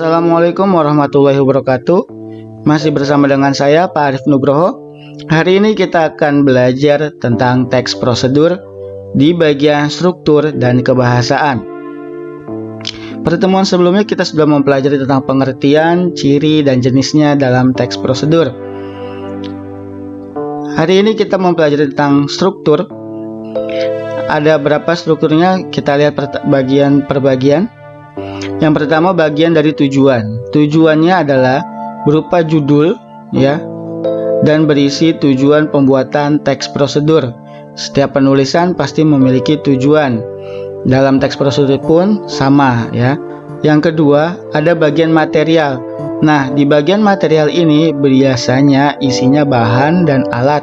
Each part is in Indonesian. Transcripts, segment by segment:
Assalamualaikum warahmatullahi wabarakatuh. Masih bersama dengan saya Pak Arif Nugroho. Hari ini kita akan belajar tentang teks prosedur di bagian struktur dan kebahasaan. Pertemuan sebelumnya kita sudah mempelajari tentang pengertian, ciri, dan jenisnya dalam teks prosedur. Hari ini kita mempelajari tentang struktur. Ada berapa strukturnya? Kita lihat bagian per bagian. Yang pertama, bagian dari tujuan. Tujuannya adalah berupa judul, ya, dan berisi tujuan pembuatan teks prosedur. Setiap penulisan pasti memiliki tujuan. Dalam teks prosedur pun sama, ya. Yang kedua, ada bagian material. Nah, di bagian material ini biasanya isinya bahan dan alat.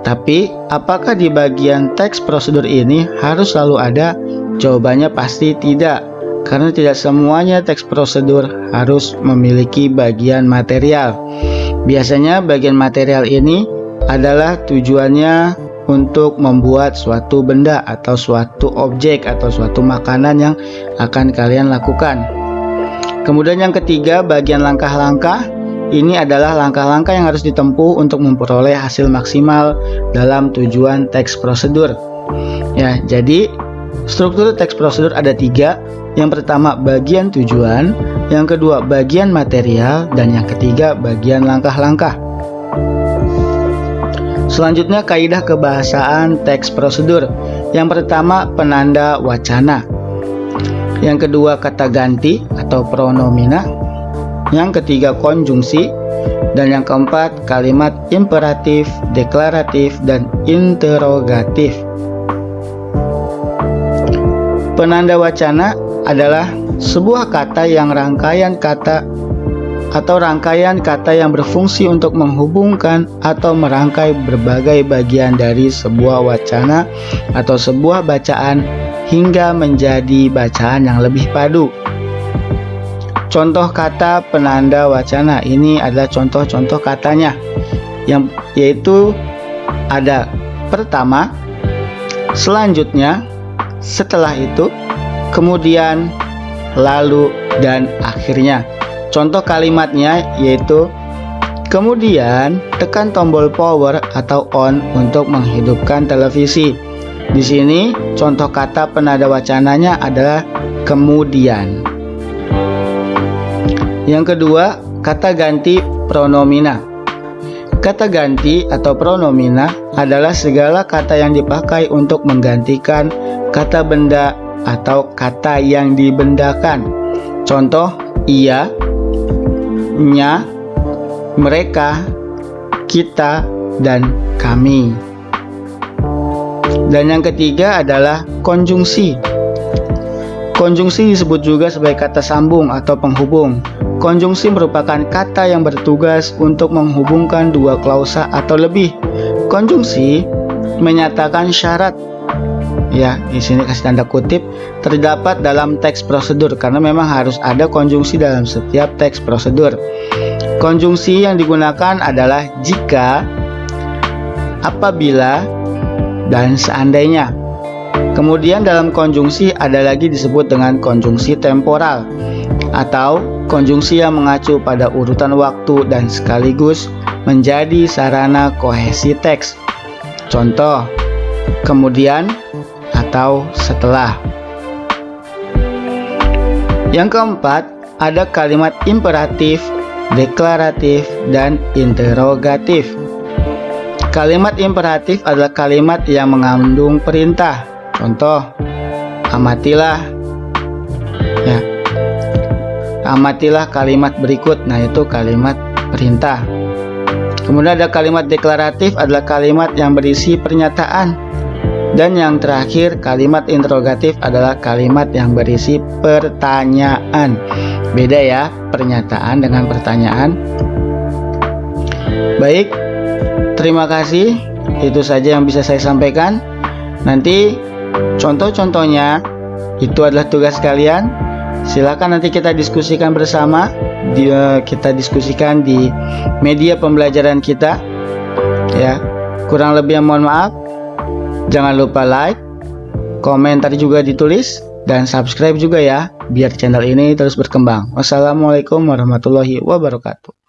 Tapi, apakah di bagian teks prosedur ini harus selalu ada? Jawabannya pasti tidak. Karena tidak semuanya teks prosedur harus memiliki bagian material. Biasanya bagian material ini adalah tujuannya untuk membuat suatu benda atau suatu objek atau suatu makanan yang akan kalian lakukan. Kemudian yang ketiga, bagian langkah-langkah. Ini adalah langkah-langkah yang harus ditempuh untuk memperoleh hasil maksimal dalam tujuan teks prosedur. Ya, jadi struktur teks prosedur ada 3. Yang pertama, bagian tujuan. Yang kedua, bagian material. Dan yang ketiga, bagian langkah-langkah. Selanjutnya, kaidah kebahasaan teks prosedur. Yang pertama, penanda wacana. Yang kedua, kata ganti atau pronomina. Yang ketiga, konjungsi. Dan yang keempat, kalimat imperatif, deklaratif, dan interrogatif. Penanda wacana adalah sebuah kata yang rangkaian kata atau rangkaian kata yang berfungsi untuk menghubungkan atau merangkai berbagai bagian dari sebuah wacana atau sebuah bacaan hingga menjadi bacaan yang lebih padu. Contoh kata penanda wacana ini adalah contoh-contoh katanya, yaitu ada pertama, selanjutnya, setelah itu, kemudian, lalu, dan akhirnya. Contoh kalimatnya yaitu kemudian tekan tombol power atau on untuk menghidupkan televisi. Di sini contoh kata penanda wacananya adalah kemudian. Yang kedua, kata ganti pronomina. Kata ganti atau pronomina adalah segala kata yang dipakai untuk menggantikan kata benda atau kata yang dibendakan. Contoh, ia, nya, mereka, kita, dan kami. Dan yang ketiga adalah konjungsi. Konjungsi disebut juga sebagai kata sambung atau penghubung. Konjungsi merupakan kata yang bertugas untuk menghubungkan dua klausa atau lebih. Konjungsi menyatakan syarat, ya, di sini kasih tanda kutip, terdapat dalam teks prosedur, karena memang harus ada konjungsi dalam setiap teks prosedur. Konjungsi yang digunakan adalah jika, apabila, dan seandainya. Kemudian dalam konjungsi ada lagi disebut dengan konjungsi temporal atau konjungsi yang mengacu pada urutan waktu dan sekaligus menjadi sarana kohesi teks. Contoh, kemudian atau setelah. Yang keempat, ada kalimat imperatif, deklaratif, dan interrogatif. Kalimat imperatif adalah kalimat yang mengandung perintah. Contoh, amatilah. Ya. Amatilah kalimat berikut. Nah, itu kalimat perintah. Kemudian ada kalimat deklaratif adalah kalimat yang berisi pernyataan. Dan yang terakhir, kalimat interrogatif adalah kalimat yang berisi pertanyaan. Beda ya, pernyataan dengan pertanyaan. Baik, terima kasih. Itu saja yang bisa saya sampaikan. Nanti contoh-contohnya itu adalah tugas kalian. Silakan nanti kita diskusikan bersama. Kita diskusikan di media pembelajaran kita. Ya, kurang lebih mohon maaf. Jangan lupa like, komentar juga ditulis, dan subscribe juga ya, biar channel ini terus berkembang. Wassalamualaikum warahmatullahi wabarakatuh.